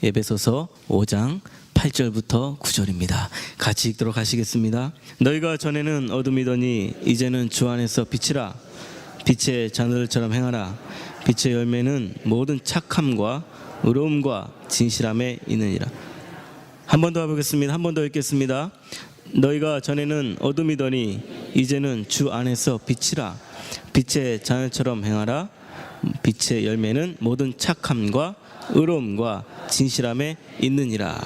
에베소서 5장 8절부터 9절입니다. 같이 읽도록 하시겠습니다. 너희가 전에는 어둠이더니 이제는 주 안에서 빛이라. 빛의 자녀들처럼 행하라. 빛의 열매는 모든 착함과 의로움과 진실함에 있느니라. 한 번 더 해보겠습니다. 한 번 더 읽겠습니다. 너희가 전에는 어둠이더니 이제는 주 안에서 빛이라. 빛의 자녀처럼 행하라. 빛의 열매는 모든 착함과 의로움과 진실함에 있느니라.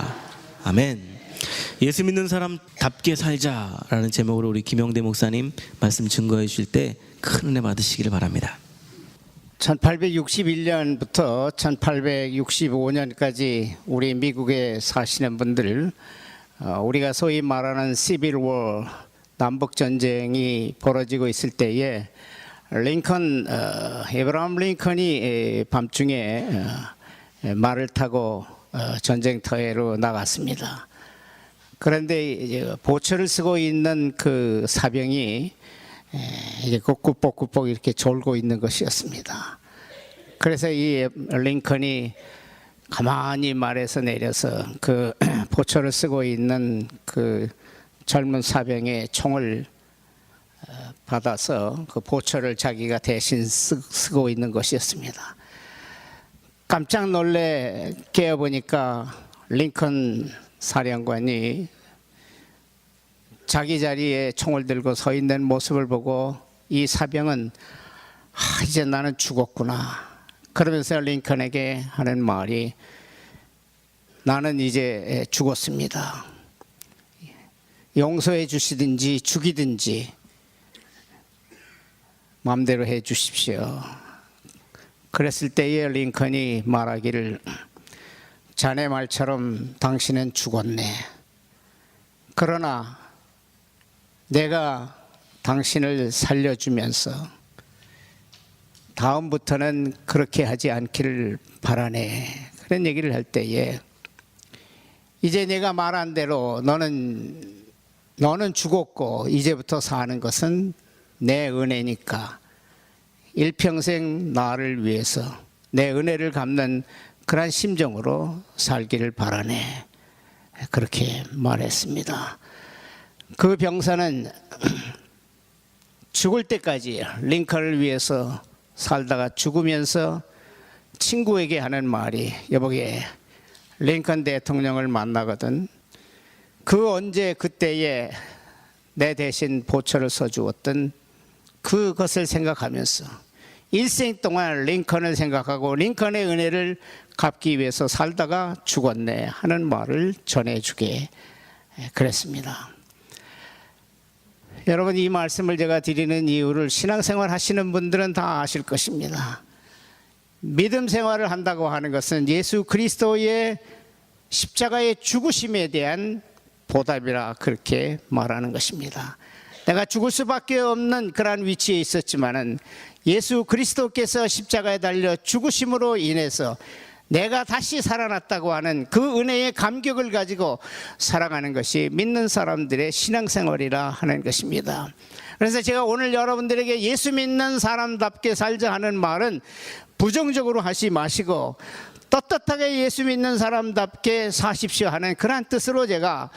아멘. 예수 믿는 사람답게 살자라는 제목으로 우리 김영대 목사님 말씀 증거해 주실 때 큰 은혜 받으시기를 바랍니다. 1861년부터 1865년까지 우리 미국에 사시는 분들, 우리가 소위 말하는 시빌 워, 남북 전쟁이 벌어지고 있을 때에 에브라함 링컨이 밤중에 말을 타고 전쟁터로 나갔습니다. 그런데 이제 보초를 쓰고 있는 그 사병이 이제 꾸벅꾸벅 이렇게 졸고 있는 것이었습니다. 그래서 이 링컨이 가만히 말에서 내려서 그 보초를 쓰고 있는 그 젊은 사병의 총을 받아서 그 보초를 자기가 대신 쓰고 있는 것이었습니다. 깜짝 놀래 깨어보니까 링컨 사령관이 자기 자리에 총을 들고 서 있는 모습을 보고 이 사병은 이제 나는 죽었구나. 그러면서 링컨에게 하는 말이, 나는 이제 죽었습니다. 용서해 주시든지 죽이든지 마음대로 해 주십시오. 그랬을 때에 링컨이 말하기를, 자네 말처럼 당신은 죽었네. 그러나 내가 당신을 살려주면서 다음부터는 그렇게 하지 않기를 바라네. 그런 얘기를 할 때에, 이제 내가 말한 대로 너는 죽었고 이제부터 사는 것은 내 은혜니까 일평생 나를 위해서 내 은혜를 갚는 그런 심정으로 살기를 바라네. 그렇게 말했습니다. 그 병사는 죽을 때까지 링컨을 위해서 살다가 죽으면서 친구에게 하는 말이, 여보게 링컨 대통령을 만나거든 그 언제 그때에 내 대신 보초를 써주었던 그것을 생각하면서 일생 동안 링컨을 생각하고 링컨의 은혜를 갚기 위해서 살다가 죽었네 하는 말을 전해주게 그랬습니다. 여러분, 이 말씀을 제가 드리는 이유를 신앙생활 하시는 분들은 다 아실 것입니다. 믿음 생활을 한다고 하는 것은 예수 그리스도의 십자가의 죽으심에 대한 보답이라 그렇게 말하는 것입니다. 내가 죽을 수밖에 없는 그러한 위치에 있었지만은 예수 그리스도께서 십자가에 달려 죽으심으로 인해서 내가 다시 살아났다고 하는 그 은혜의 감격을 가지고 살아가는 것이 믿는 사람들의 신앙생활이라 하는 것입니다. 그래서 제가 오늘 여러분들에게 예수 믿는 사람답게 살자 하는 말은 부정적으로 하지 마시고 떳떳하게 예수 믿는 사람답게 사십시오 하는 그런 뜻으로 제가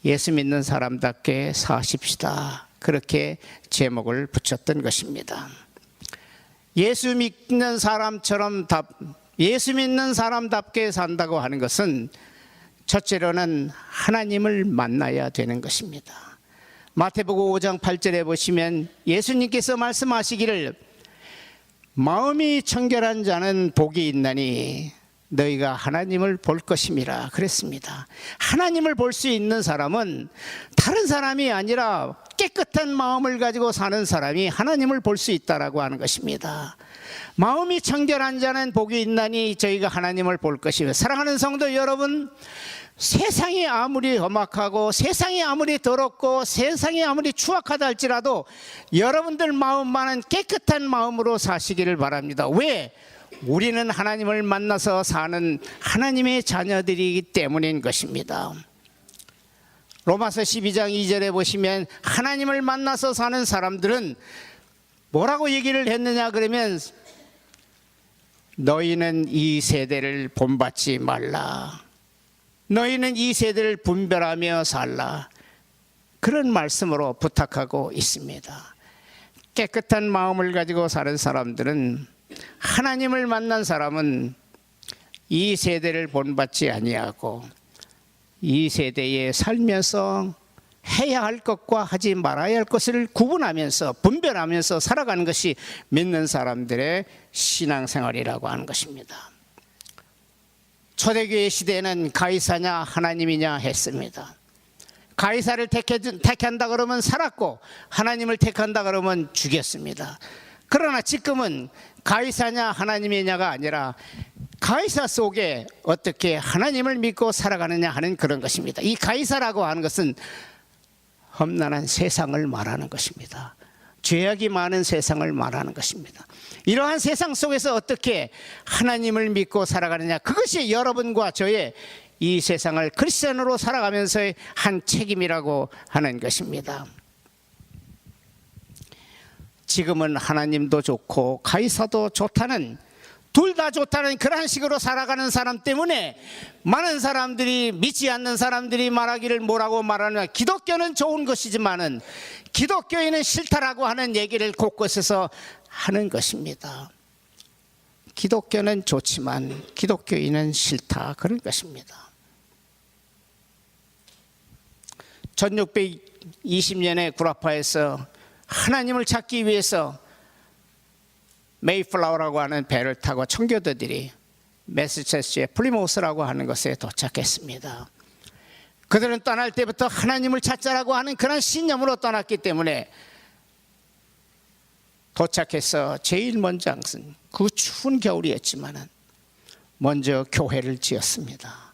예수 믿는 사람답게 사십시다, 그렇게 제목을 붙였던 것입니다. 예수 믿는 사람답게 산다고 하는 것은 첫째로는 하나님을 만나야 되는 것입니다. 마태복음 5장 8절에 보시면 예수님께서 말씀하시기를, 마음이 청결한 자는 복이 있나니 너희가 하나님을 볼 것임이라 그랬습니다. 하나님을 볼 수 있는 사람은 다른 사람이 아니라 깨끗한 마음을 가지고 사는 사람이 하나님을 볼 수 있다라고 하는 것입니다. 마음이 청결한 자는 복이 있나니 저희가 하나님을 볼 것이며, 사랑하는 성도 여러분, 세상이 아무리 험악하고 세상이 아무리 더럽고 세상이 아무리 추악하다 할지라도 여러분들 마음만은 깨끗한 마음으로 사시기를 바랍니다. 왜? 우리는 하나님을 만나서 사는 하나님의 자녀들이기 때문인 것입니다. 로마서 12장 2절에 보시면 하나님을 만나서 사는 사람들은 뭐라고 얘기를 했느냐 그러면, 너희는 이 세대를 본받지 말라. 너희는 이 세대를 분별하며 살라. 그런 말씀으로 부탁하고 있습니다. 깨끗한 마음을 가지고 사는 사람들은, 하나님을 만난 사람은 이 세대를 본받지 아니하고 이 세대에 살면서 해야 할 것과 하지 말아야 할 것을 구분하면서 분별하면서 살아가는 것이 믿는 사람들의 신앙생활이라고 하는 것입니다. 초대교회 시대에는 가이사냐 하나님이냐 했습니다. 가이사를 택한다 그러면 살았고 하나님을 택한다 그러면 죽였습니다. 그러나 지금은 가이사냐 하나님이냐가 아니라 가이사 속에 어떻게 하나님을 믿고 살아가느냐 하는 그런 것입니다. 이 가이사라고 하는 것은 험난한 세상을 말하는 것입니다. 죄악이 많은 세상을 말하는 것입니다. 이러한 세상 속에서 어떻게 하나님을 믿고 살아가느냐, 그것이 여러분과 저의 이 세상을 크리스천으로 살아가면서의 한 책임이라고 하는 것입니다. 지금은 하나님도 좋고 가이사도 좋다는, 둘 다 좋다는 그런 식으로 살아가는 사람 때문에 많은 사람들이, 믿지 않는 사람들이 말하기를 뭐라고 말하느냐, 기독교는 좋은 것이지만은 기독교인은 싫다라고 하는 얘기를 곳곳에서 하는 것입니다. 기독교는 좋지만 기독교인은 싫다, 그런 것입니다. 1620년에 구라파에서 하나님을 찾기 위해서 메이플라워라고 하는 배를 타고 청교도들이 매사추세츠의 플리모스라고 하는 곳에 도착했습니다. 그들은 떠날 때부터 하나님을 찾자라고 하는 그런 신념으로 떠났기 때문에 도착해서 제일 먼저 항상 그 추운 겨울이었지만 먼저 교회를 지었습니다.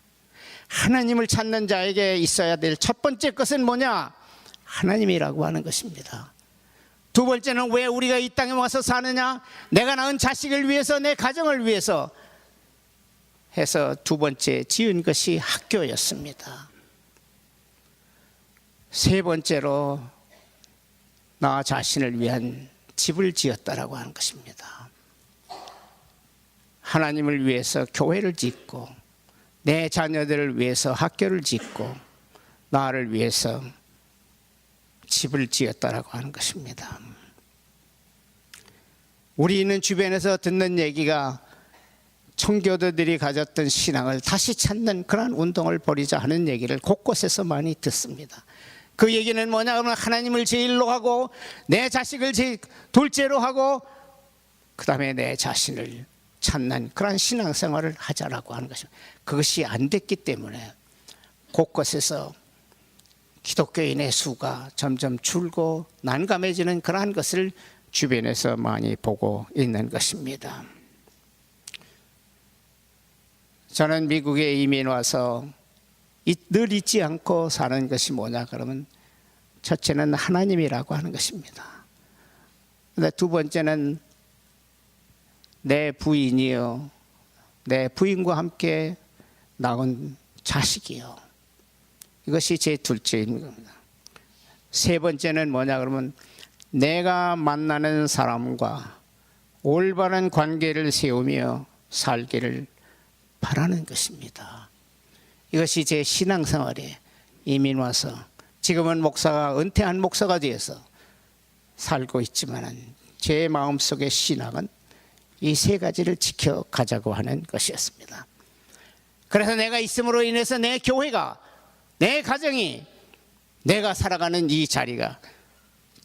하나님을 찾는 자에게 있어야 될 첫 번째 것은 뭐냐? 하나님이라고 하는 것입니다. 두 번째는 왜 우리가 이 땅에 와서 사느냐? 내가 낳은 자식을 위해서, 내 가정을 위해서 해서 두 번째 지은 것이 학교였습니다. 세 번째로 나 자신을 위한 집을 지었다라고 하는 것입니다. 하나님을 위해서 교회를 짓고, 내 자녀들을 위해서 학교를 짓고, 나를 위해서 집을 지었다라고 하는 것입니다. 우리는 주변에서 듣는 얘기가 청교도들이 가졌던 신앙을 다시 찾는 그런 운동을 벌이자 하는 얘기를 곳곳에서 많이 듣습니다. 그 얘기는 뭐냐 하면 하나님을 제일로 하고 내 자식을 둘째로 하고 그 다음에 내 자신을 찾는 그런 신앙생활을 하자라고 하는 것입니다. 그것이 안 됐기 때문에 곳곳에서 기독교인의 수가 점점 줄고 난감해지는 그러한 것을 주변에서 많이 보고 있는 것입니다. 저는 미국에 이민 와서 늘 잊지 않고 사는 것이 뭐냐 그러면 첫째는 하나님이라고 하는 것입니다. 근데 두 번째는 내 부인이요, 내 부인과 함께 낳은 자식이요, 이것이 제 둘째인 겁니다. 세 번째는 뭐냐 그러면 내가 만나는 사람과 올바른 관계를 세우며 살기를 바라는 것입니다. 이것이 제 신앙생활에 이민 와서 지금은 목사가, 은퇴한 목사가 되어서 살고 있지만 제 마음속의 신앙은 이 세 가지를 지켜가자고 하는 것이었습니다. 그래서 내가 있음으로 인해서 내 교회가, 내 가정이, 내가 살아가는 이 자리가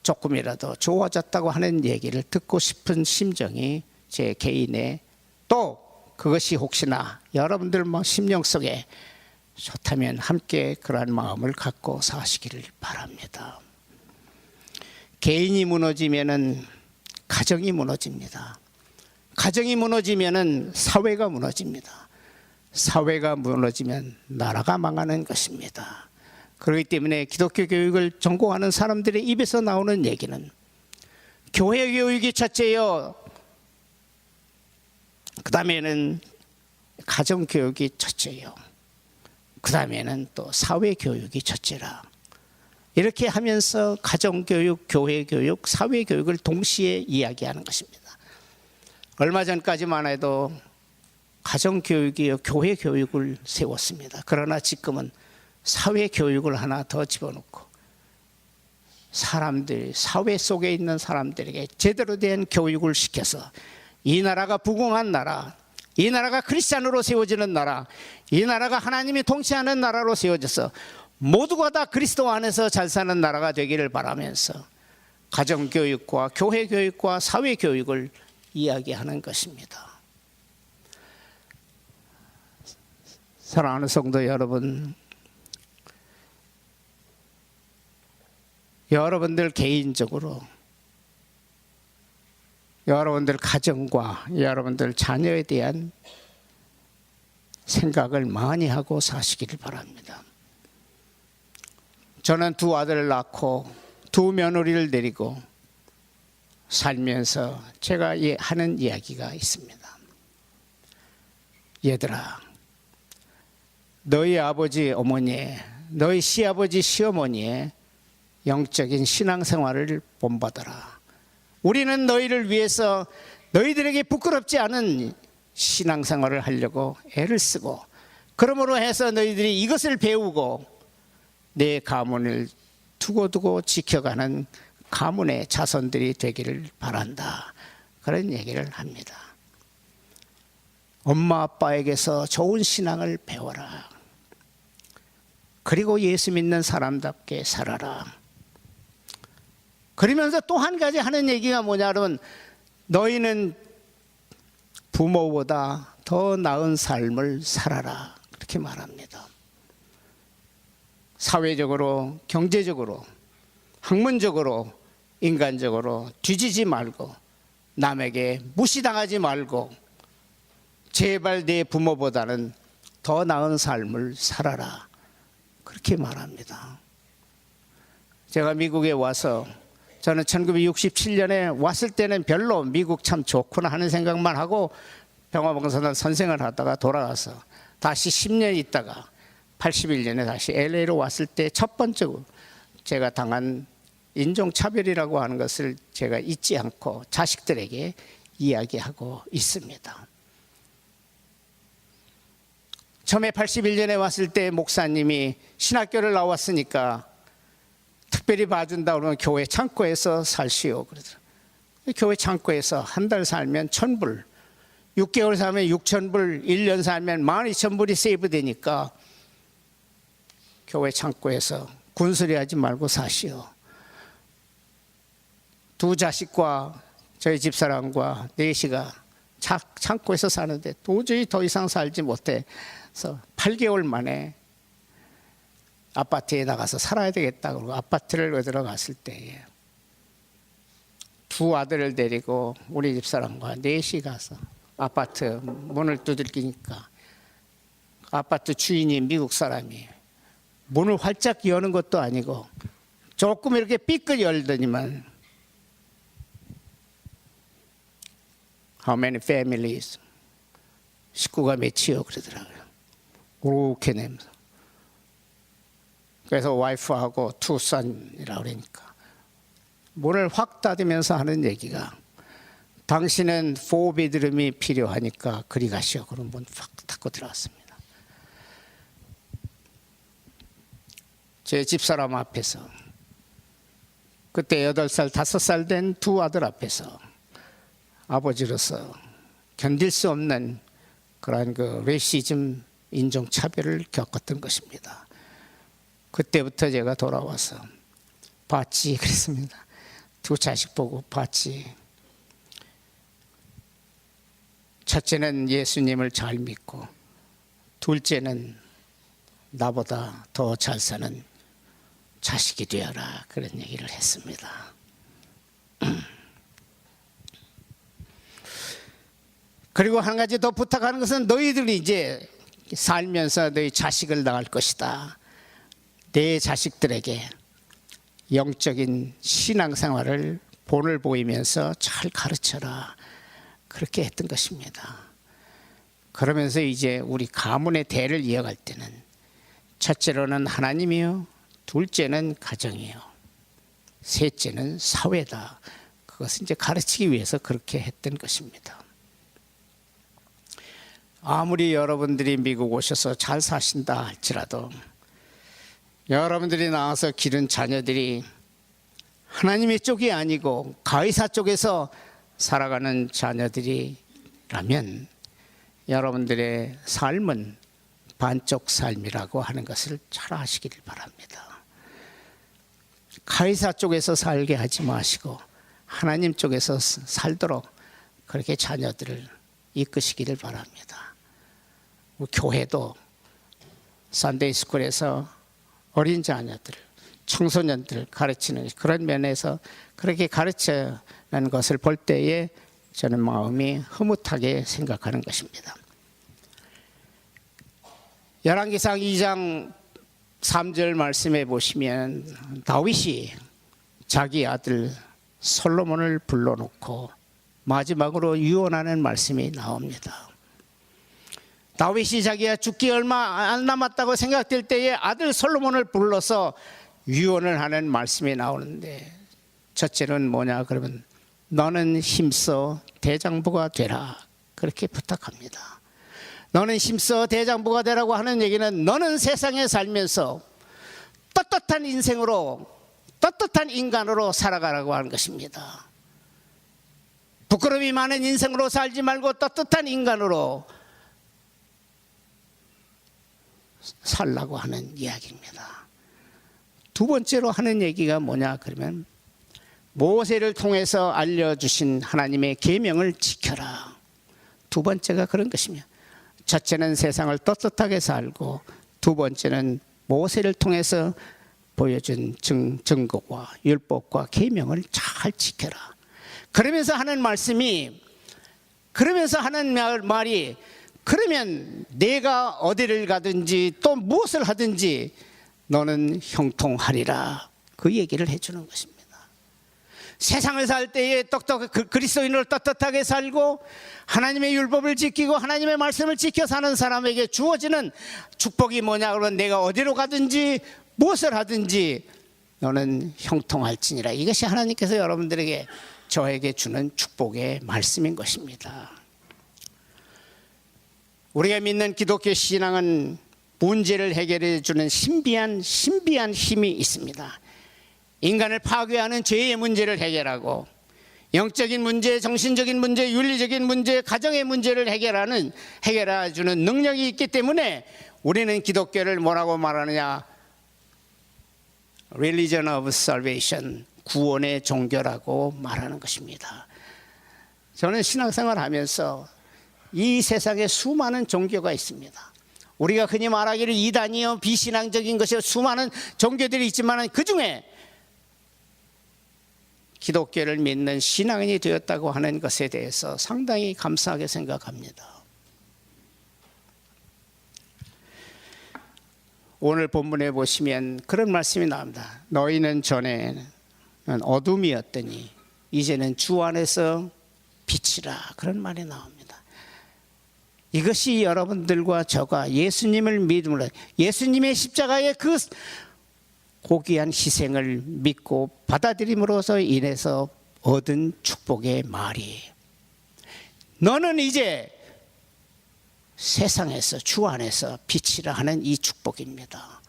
조금이라도 좋아졌다고 하는 얘기를 듣고 싶은 심정이 제 개인의, 또 그것이 혹시나 여러분들 심령 속에 좋다면 함께 그러한 마음을 갖고 사시기를 바랍니다. 개인이 무너지면은 가정이 무너집니다. 가정이 무너지면은 사회가 무너집니다. 사회가 무너지면 나라가 망하는 것입니다. 그렇기 때문에 기독교 교육을 전공하는 사람들의 입에서 나오는 얘기는 교회 교육이 첫째요, 그 다음에는 가정 교육이 첫째요, 그 다음에는 또 사회 교육이 첫째라. 이렇게 하면서 가정 교육, 교회 교육, 사회 교육을 동시에 이야기하는 것입니다. 얼마 전까지만 해도 가정교육이요 교회 교육을 세웠습니다. 그러나 지금은 사회교육을 하나 더 집어넣고 사람들, 사회 속에 있는 사람들에게 제대로 된 교육을 시켜서 이 나라가 부흥한 나라, 이 나라가 크리스찬으로 세워지는 나라, 이 나라가 하나님이 통치하는 나라로 세워져서 모두가 다 그리스도 안에서 잘 사는 나라가 되기를 바라면서 가정교육과 교회교육과 사회교육을 이야기하는 것입니다. 사랑하는 성도 여러분, 여러분들 개인적으로 여러분들 가정과 여러분들 자녀에 대한 생각을 많이 하고 사시기를 바랍니다. 저는 두 아들을 낳고 두 며느리를 데리고 살면서 제가 하는 이야기가 있습니다. 얘들아, 너희 아버지 어머니의, 너희 시아버지 시어머니의 영적인 신앙생활을 본받아라. 우리는 너희를 위해서 너희들에게 부끄럽지 않은 신앙생활을 하려고 애를 쓰고, 그러므로 해서 너희들이 이것을 배우고 내 가문을 두고두고 지켜가는 가문의 자손들이 되기를 바란다. 그런 얘기를 합니다. 엄마 아빠에게서 좋은 신앙을 배워라. 그리고 예수 믿는 사람답게 살아라. 그러면서 또 한 가지 하는 얘기가 뭐냐면, 너희는 부모보다 더 나은 삶을 살아라. 그렇게 말합니다. 사회적으로, 경제적으로, 학문적으로, 인간적으로 뒤지지 말고, 남에게 무시당하지 말고, 제발 내 부모보다는 더 나은 삶을 살아라. 그렇게 말합니다. 제가 미국에 와서, 저는 1967년에 왔을 때는 별로 미국 참 좋구나 하는 생각만 하고 병화봉사단 선생을 하다가 돌아가서 다시 10년 있다가 81년에 다시 LA로 왔을 때 첫 번째로 제가 당한 인종차별이라고 하는 것을 제가 잊지 않고 자식들에게 이야기하고 있습니다. 처음에 81년에 왔을 때 목사님이 신학교를 나왔으니까 특별히 봐준다 그러면 교회 창고에서 살시오 그러더라고요. 교회 창고에서 한 달 살면 1,000불, 6개월 살면 6,000불, 1년 살면 12,000불이 세이브 되니까 교회 창고에서 군소리 하지 말고 사시오. 두 자식과 저희 집사람과 넷이가 창고에서 사는데 도저히 더 이상 살지 못해서 8개월 만에 아파트에 나가서 살아야 되겠다 그러고 아파트를 들어갔을 때에 두 아들을 데리고 우리 집사람과 넷이 가서 아파트 문을 두들기니까 아파트 주인이 미국 사람이에요. 문을 활짝 여는 것도 아니고 조금 이렇게 삐끗 열더니만 How many families? 식구가 몇이요? 그러더라고요. 그렇게 내면서. 그래서 와이프하고 투 son이라고 그러니까 문을 확 닫으면서 하는 얘기가, 당신은 4bedroom이 필요하니까 그리 가시오. 그럼 문 확 닫고 들어갔습니다. 제 집사람 앞에서, 그때 8살, 5살 된 두 아들 앞에서 아버지로서 견딜 수 없는 그러한 그 레시즘, 인종차별을 겪었던 것입니다. 그때부터 제가 돌아와서 봤지 그랬습니다. 두 자식 보고 봤지. 첫째는 예수님을 잘 믿고, 둘째는 나보다 더 잘 사는 자식이 되어라. 그런 얘기를 했습니다. 그리고 한 가지 더 부탁하는 것은, 너희들이 이제 살면서 너희 자식을 낳을 것이다. 내 자식들에게 영적인 신앙생활을 본을 보이면서 잘 가르쳐라. 그렇게 했던 것입니다. 그러면서 이제 우리 가문의 대를 이어갈 때는 첫째로는 하나님이요, 둘째는 가정이요, 셋째는 사회다. 그것은 이제 가르치기 위해서 그렇게 했던 것입니다. 아무리 여러분들이 미국 오셔서 잘 사신다 할지라도 여러분들이 낳아서 기른 자녀들이 하나님의 쪽이 아니고 가이사 쪽에서 살아가는 자녀들이라면 여러분들의 삶은 반쪽 삶이라고 하는 것을 잘 아시기를 바랍니다. 가이사 쪽에서 살게 하지 마시고 하나님 쪽에서 살도록 그렇게 자녀들을 이끄시기를 바랍니다. 교회도 선데이 스쿨에서 어린 자녀들, 청소년들 가르치는 그런 면에서 그렇게 가르치는 것을 볼 때에 저는 마음이 흐뭇하게 생각하는 것입니다. 열왕기상 2장 3절 말씀에 보시면 다윗이 자기 아들 솔로몬을 불러놓고 마지막으로 유언하는 말씀이 나옵니다. 다윗이 자기가 죽기 얼마 안 남았다고 생각될 때에 아들 솔로몬을 불러서 유언을 하는 말씀이 나오는데, 첫째는 뭐냐 그러면 너는 힘써 대장부가 되라, 그렇게 부탁합니다. 너는 힘써 대장부가 되라고 하는 얘기는 너는 세상에 살면서 떳떳한 인생으로, 떳떳한 인간으로 살아가라고 하는 것입니다. 부끄러움이 많은 인생으로 살지 말고 떳떳한 인간으로 살라고 하는 이야기입니다. 두 번째로 하는 얘기가 뭐냐 그러면 모세를 통해서 알려주신 하나님의 계명을 지켜라. 두 번째가 그런 것입니다. 첫째는 세상을 떳떳하게 살고, 두 번째는 모세를 통해서 보여준 증거와 율법과 계명을 잘 지켜라. 그러면서 하는 말씀이, 그러면서 하는 말이, 그러면 내가 어디를 가든지 또 무엇을 하든지 너는 형통하리라, 그 얘기를 해주는 것입니다. 세상을 살 때에 그리스도인으로 떳떳하게 살고 하나님의 율법을 지키고 하나님의 말씀을 지켜 사는 사람에게 주어지는 축복이 뭐냐 그러면 내가 어디로 가든지 무엇을 하든지 너는 형통할지니라. 이것이 하나님께서 여러분들에게, 저에게 주는 축복의 말씀인 것입니다. 우리가 믿는 기독교 신앙은 문제를 해결해 주는 신비한 힘이 있습니다. 인간을 파괴하는 죄의 문제를 해결하고, 영적인 문제, 정신적인 문제, 윤리적인 문제, 가정의 문제를 해결해 주는 능력이 있기 때문에 우리는 기독교를 뭐라고 말하느냐, Religion of Salvation, 구원의 종교라고 말하는 것입니다. 저는 신앙생활 하면서 이 세상에 수많은 종교가 있습니다. 우리가 흔히 말하기를 이단이요 비신앙적인 것이요 수많은 종교들이 있지만 그 중에 기독교를 믿는 신앙인이 되었다고 하는 것에 대해서 상당히 감사하게 생각합니다. 오늘 본문에 보시면 그런 말씀이 나옵니다. 너희는 전에는 어둠이었더니 이제는 주 안에서 빛이라, 그런 말이 나옵니다. 이것이 여러분들과 저가 예수님을 믿음으로, 예수님의 십자가의 그 고귀한 희생을 믿고 받아들임으로써 인해서 얻은 축복의 말이, 너는 이제 세상에서 주 안에서 빛이라 하는 이 축복입니다.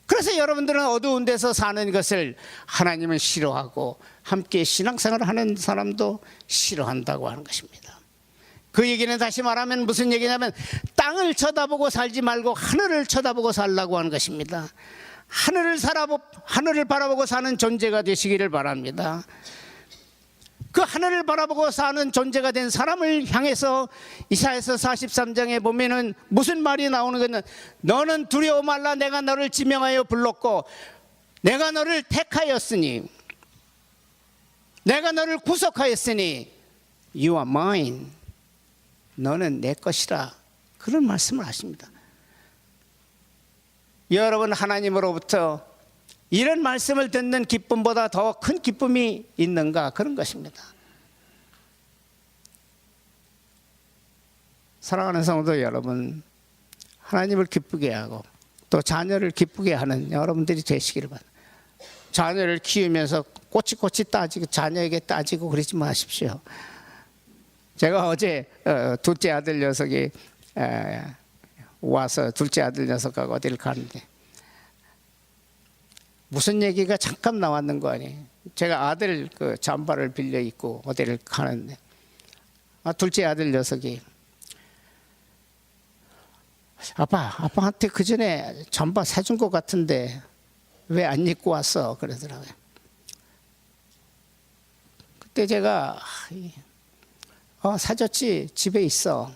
그래서 여러분들은 어두운 데서 사는 것을 하나님은 싫어하고 함께 신앙생활을 하는 사람도 싫어한다고 하는 것입니다. 그 얘기는 다시 말하면 무슨 얘기냐면 땅을 쳐다보고 살지 말고 하늘을 쳐다보고 살라고 하는 것입니다. 하늘을 바라보고 사는 존재가 되시기를 바랍니다. 그 하늘을 바라보고 사는 존재가 된 사람을 향해서 이사야서 43장에 보면은 무슨 말이 나오는 거는, 너는 두려워 말라, 내가 너를 지명하여 불렀고 내가 너를 택하였으니, 내가 너를 구속하였으니 You are mine, 너는 내 것이라, 그런 말씀을 하십니다. 여러분, 하나님으로부터 이런 말씀을 듣는 기쁨보다 더 큰 기쁨이 있는가, 그런 것입니다. 사랑하는 성도 여러분, 하나님을 기쁘게 하고 또 자녀를 기쁘게 하는 여러분들이 되시기를 바랍니다. 자녀를 키우면서 꼬치꼬치 따지고 자녀에게 따지고 그러지 마십시오. 제가 어제 둘째 아들 녀석이 와서 둘째 아들 녀석하고 어디를 가는데 무슨 얘기가 잠깐 나왔는 거 아니에요. 제가 아들 그 잠바를 빌려 입고 어디를 가는데 둘째 아들 녀석이 아빠한테 그 전에 잠바 사준 것 같은데 왜 안 입고 왔어? 그러더라고요. 그때 제가 사줬지, 집에 있어.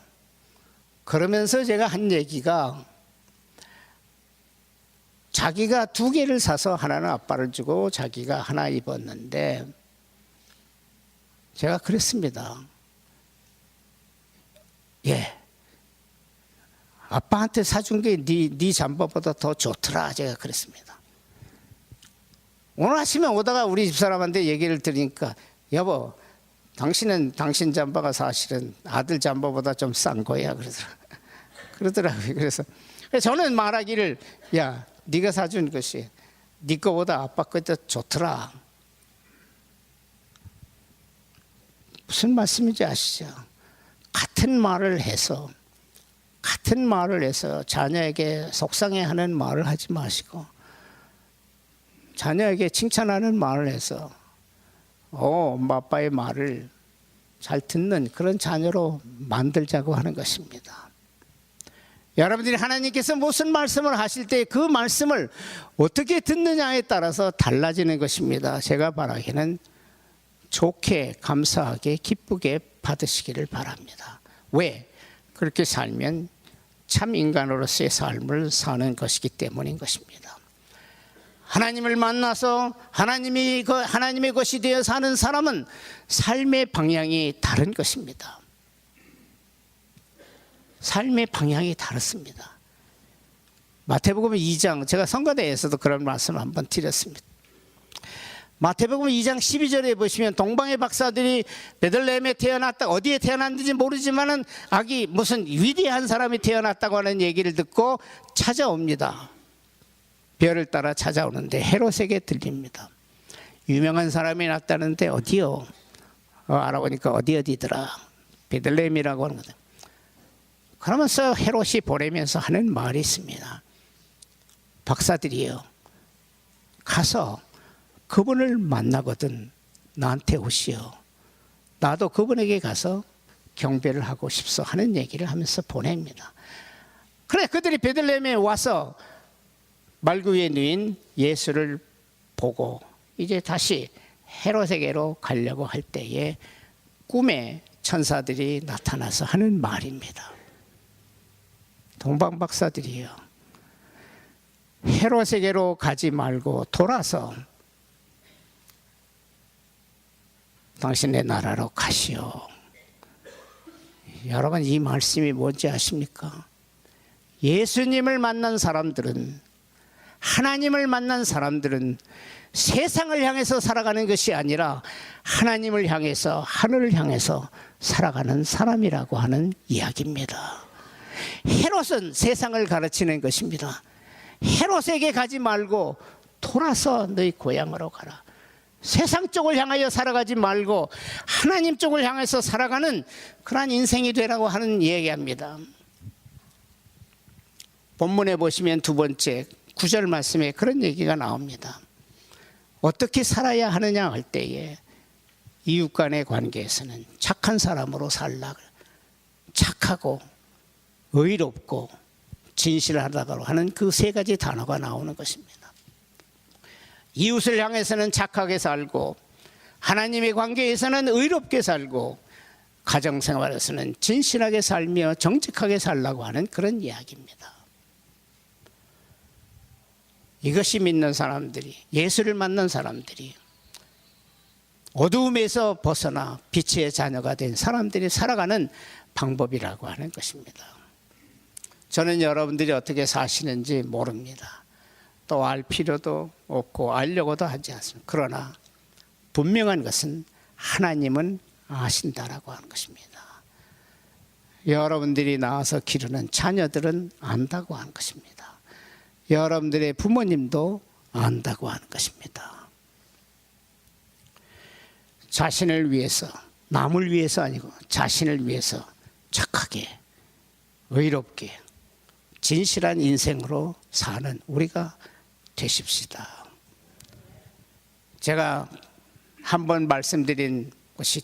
그러면서 제가 한 얘기가 자기가 2개를 사서 하나는 아빠를 주고 자기가 하나 입었는데 제가 그랬습니다. 예, 아빠한테 사준 게 네 잠바보다 더 좋더라. 제가 그랬습니다. 오늘 아침에 오다가 우리 집사람한테 얘기를 드리니까 여보, 당신은 당신 잠바가 사실은 아들 잠바보다 좀 싼 거야. 그러더라고요. 그래서 저는 말하기를 야, 네가 사준 것이 네 거보다 아빠 거더 좋더라. 무슨 말씀인지 아시죠? 같은 말을 해서 자녀에게 속상해하는 말을 하지 마시고 자녀에게 칭찬하는 말을 해서 엄마 아빠의 말을 잘 듣는 그런 자녀로 만들자고 하는 것입니다. 여러분들이 하나님께서 무슨 말씀을 하실 때 그 말씀을 어떻게 듣느냐에 따라서 달라지는 것입니다. 제가 바라기는 좋게, 감사하게, 기쁘게 받으시기를 바랍니다. 왜? 그렇게 살면 참 인간으로서의 삶을 사는 것이기 때문인 것입니다. 하나님을 만나서 하나님의 것이 되어 사는 사람은 삶의 방향이 다른 것입니다. 삶의 방향이 다릅니다. 마태복음 2장, 제가 성가대에서도 그런 말씀을 한번 드렸습니다. 마태복음 2장 12절에 보시면 동방의 박사들이 베들레헴에 태어났다, 어디에 태어났는지 모르지만은 아기 무슨 위대한 사람이 태어났다고 하는 얘기를 듣고 찾아옵니다. 별을 따라 찾아오는데 헤롯에게 들립니다. 유명한 사람이 났다는데 어디요? 알아보니까 어디더라? 베들레헴이라고 하는 거다. 그러면서 헤롯이 보내면서 하는 말이 있습니다. 박사들이요, 가서 그분을 만나거든 나한테 오시오. 나도 그분에게 가서 경배를 하고 싶소 하는 얘기를 하면서 보냅니다. 그래, 그들이 베들레헴에 와서 말구 위에 누인 예수를 보고 이제 다시 헤롯에게로 가려고 할 때에 꿈에 천사들이 나타나서 하는 말입니다. 동방박사들이요, 헤롯에게로 가지 말고 돌아서 당신의 나라로 가시오. 여러분, 이 말씀이 뭔지 아십니까? 예수님을 만난 사람들은, 하나님을 만난 사람들은 세상을 향해서 살아가는 것이 아니라 하나님을 향해서, 하늘을 향해서 살아가는 사람이라고 하는 이야기입니다. 헤롯은 세상을 가르치는 것입니다. 헤롯에게 가지 말고 돌아서 너희 고향으로 가라. 세상 쪽을 향하여 살아가지 말고 하나님 쪽을 향해서 살아가는 그러한 인생이 되라고 하는 얘기합니다. 본문에 보시면 2번째 9절 말씀에 그런 얘기가 나옵니다. 어떻게 살아야 하느냐 할 때에 이웃 간의 관계에서는 착한 사람으로 살라, 착하고 의롭고 진실하다고 하는 그 3가지 단어가 나오는 것입니다. 이웃을 향해서는 착하게 살고, 하나님의 관계에서는 의롭게 살고, 가정생활에서는 진실하게 살며 정직하게 살라고 하는 그런 이야기입니다. 이것이 믿는 사람들이, 예수를 만난 사람들이, 어두움에서 벗어나 빛의 자녀가 된 사람들이 살아가는 방법이라고 하는 것입니다. 저는 여러분들이 어떻게 사시는지 모릅니다. 또 알 필요도 없고 알려고도 하지 않습니다. 그러나 분명한 것은 하나님은 아신다라고 하는 것입니다. 여러분들이 낳아서 기르는 자녀들은 안다고 하는 것입니다. 여러분들의 부모님도 안다고 하는 것입니다. 자신을 위해서, 남을 위해서 아니고 자신을 위해서 착하게, 의롭게 진실한 인생으로 사는 우리가 되십시다. 제가 한번 말씀드린 것이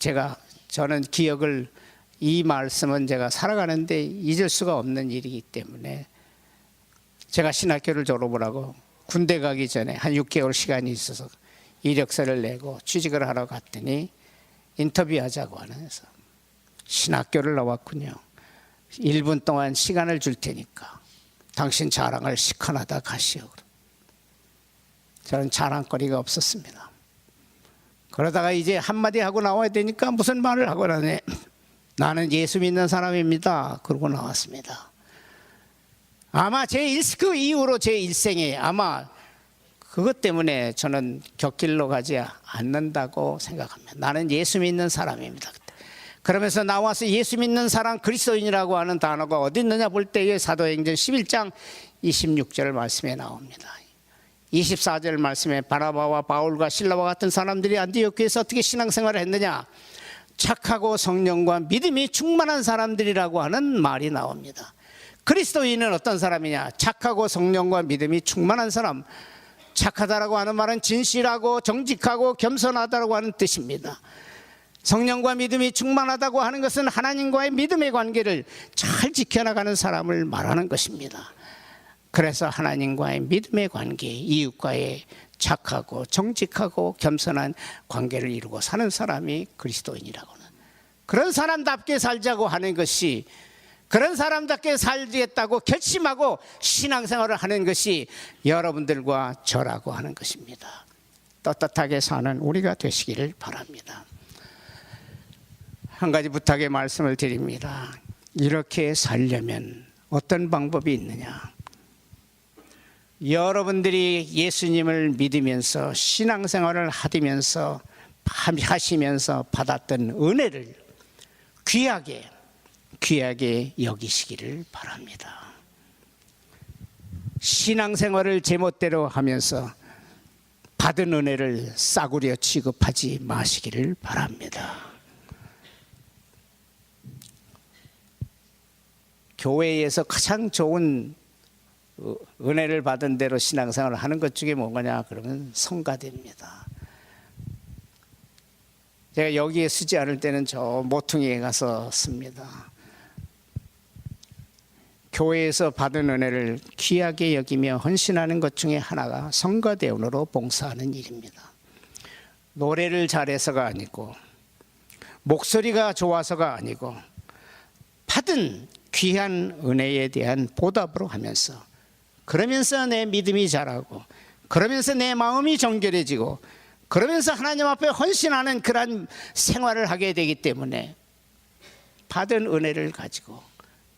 저는 기억을, 이 말씀은 제가 살아가는데 잊을 수가 없는 일이기 때문에 제가 신학교를 졸업을 하고 군대 가기 전에 한 6개월 시간이 있어서 이력서를 내고 취직을 하러 갔더니 인터뷰하자고 하면서 신학교를 나왔군요. 1분 동안 시간을 줄 테니까 당신 자랑을 시커나다 가시오. 저는 자랑거리가 없었습니다. 그러다가 이제 한마디 하고 나와야 되니까 무슨 말을 하고 나네. 나는 예수 믿는 사람입니다. 그러고 나왔습니다. 아마 그 이후로 제 일생에 아마 그것 때문에 저는 곁길로 가지 않는다고 생각합니다. 나는 예수 믿는 사람입니다. 그러면서 나와서 예수 믿는 사람, 그리스도인이라고 하는 단어가 어디 있느냐 볼 때에 사도행전 11장 26절 말씀에 나옵니다. 24절 말씀에 바나바와 바울과 실라와 같은 사람들이 안디옥교에서 어떻게 신앙생활을 했느냐, 착하고 성령과 믿음이 충만한 사람들이라고 하는 말이 나옵니다. 그리스도인은 어떤 사람이냐? 착하고 성령과 믿음이 충만한 사람. 착하다라고 하는 말은 진실하고 정직하고 겸손하다라고 하는 뜻입니다. 성령과 믿음이 충만하다고 하는 것은 하나님과의 믿음의 관계를 잘 지켜나가는 사람을 말하는 것입니다. 그래서 하나님과의 믿음의 관계, 이웃과의 착하고 정직하고 겸손한 관계를 이루고 사는 사람이 그리스도인이라고 하는, 그런 사람답게 살자고 하는 것이, 그런 사람답게 살겠다고 결심하고 신앙생활을 하는 것이 여러분들과 저라고 하는 것입니다. 떳떳하게 사는 우리가 되시기를 바랍니다. 한 가지 부탁의 말씀을 드립니다. 이렇게 살려면 어떤 방법이 있느냐? 여러분들이 예수님을 믿으면서 신앙생활을 하시면서 받았던 은혜를 귀하게 여기시기를 바랍니다. 신앙생활을 제멋대로 하면서 받은 은혜를 싸구려 취급하지 마시기를 바랍니다. 교회에서 가장 좋은 은혜를 받은 대로 신앙생활을 하는 것 중에 뭐냐 그러면 성가대입니다. 제가 여기에 쓰지 않을 때는 저 모퉁이에 가서 씁니다. 교회에서 받은 은혜를 귀하게 여기며 헌신하는 것 중에 하나가 성가대원으로 봉사하는 일입니다. 노래를 잘해서가 아니고 목소리가 좋아서가 아니고 받은 귀한 은혜에 대한 보답으로 하면서, 그러면서 내 믿음이 자라고, 그러면서 내 마음이 정결해지고, 그러면서 하나님 앞에 헌신하는 그런 생활을 하게 되기 때문에 받은 은혜를 가지고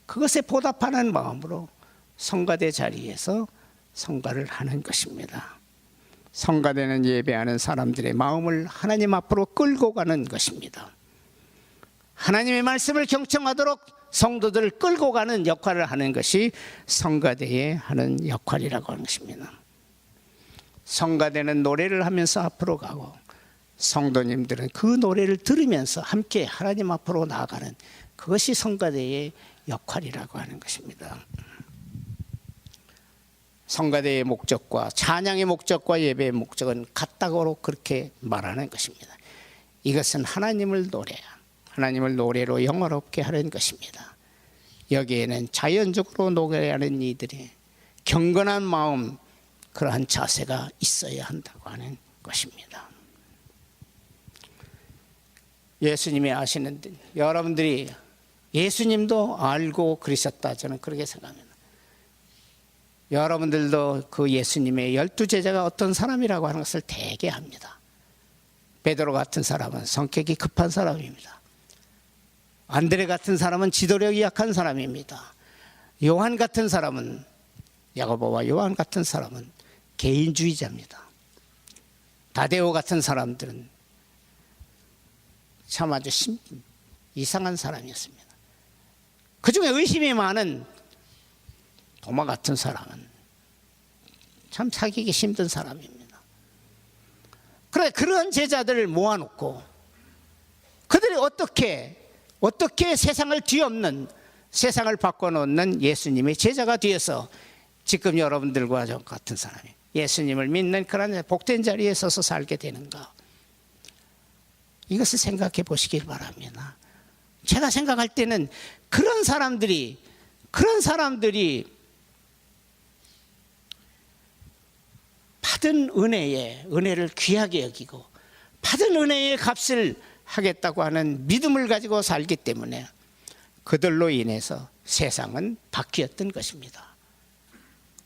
그것에 보답하는 마음으로 성가대 자리에서 성가를 하는 것입니다. 성가대는 예배하는 사람들의 마음을 하나님 앞으로 끌고 가는 것입니다. 하나님의 말씀을 경청하도록 성도들을 끌고 가는 역할을 하는 것이 성가대의 하는 역할이라고 하는 것입니다. 성가대는 노래를 하면서 앞으로 가고, 성도님들은 그 노래를 들으면서 함께 하나님 앞으로 나아가는, 그것이 성가대의 역할이라고 하는 것입니다. 성가대의 목적과 찬양의 목적과 예배의 목적은 같다고 그렇게 말하는 것입니다. 이것은 하나님을 노래로 영화롭게 하는 것입니다. 여기에는 자연적으로 노래하는 이들의 경건한 마음, 그러한 자세가 있어야 한다고 하는 것입니다. 예수님이 아시는, 여러분들이 예수님도 알고 그러셨다, 저는 그렇게 생각합니다. 여러분들도 그 예수님의 12제자가 어떤 사람이라고 하는 것을 되게 합니다. 베드로 같은 사람은 성격이 급한 사람입니다. 안드레 같은 사람은 지도력이 약한 사람입니다. 요한 같은 사람은, 야고보와 요한 같은 사람은 개인주의자입니다. 다데오 같은 사람들은 참 아주 이상한 사람이었습니다. 그 중에 의심이 많은 도마 같은 사람은 참 사귀기 힘든 사람입니다. 그래, 그런 제자들을 모아놓고 그들이 어떻게 세상을 뒤엎는, 세상을 바꿔놓는 예수님의 제자가 되어서 지금 여러분들과 저 같은 사람이 예수님을 믿는 그런 복된 자리에 서서 살게 되는가? 이것을 생각해 보시길 바랍니다. 제가 생각할 때는 그런 사람들이 받은 은혜를 귀하게 여기고 받은 은혜의 값을 하겠다고 하는 믿음을 가지고 살기 때문에 그들로 인해서 세상은 바뀌었던 것입니다.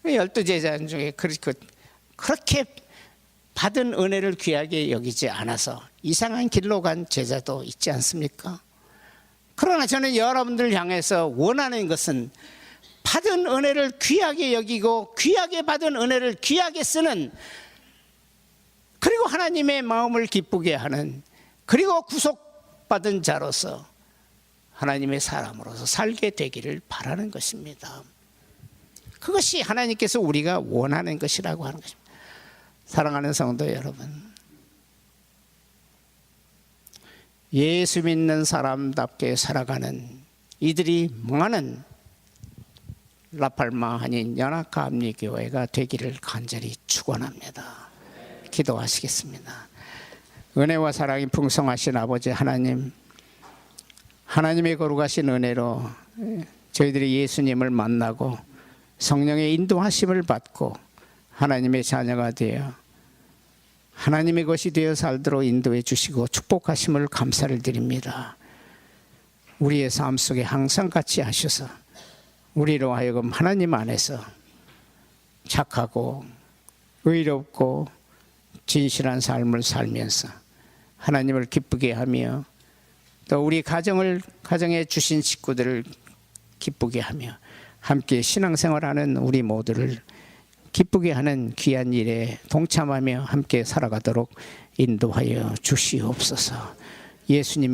12제자 중에 그렇게 받은 은혜를 귀하게 여기지 않아서 이상한 길로 간 제자도 있지 않습니까? 그러나 저는 여러분들 향해서 원하는 것은 받은 은혜를 귀하게 여기고 귀하게 받은 은혜를 귀하게 쓰는, 그리고 하나님의 마음을 기쁘게 하는, 그리고 구속받은 자로서 하나님의 사람으로서 살게 되기를 바라는 것입니다. 그것이 하나님께서 우리가 원하는 것이라고 하는 것입니다. 사랑하는 성도 여러분, 예수 믿는 사람답게 살아가는 이들이 많은 라팔마 한인 연합감리교회가 되기를 간절히 축원합니다. 기도하시겠습니다. 은혜와 사랑이 풍성하신 아버지 하나님, 하나님의 거룩하신 은혜로 저희들이 예수님을 만나고 성령의 인도하심을 받고 하나님의 자녀가 되어 하나님의 것이 되어 살도록 인도해 주시고 축복하심을 감사를 드립니다. 우리의 삶 속에 항상 같이 하셔서 우리로 하여금 하나님 안에서 착하고 의롭고 진실한 삶을 살면서 하나님을 기쁘게 하며 또 우리 가정에 주신 식구들을 기쁘게 하며 함께 신앙생활하는 우리 모두를 기쁘게 하는 귀한 일에 동참하며 함께 살아가도록 인도하여 주시옵소서. 예수님의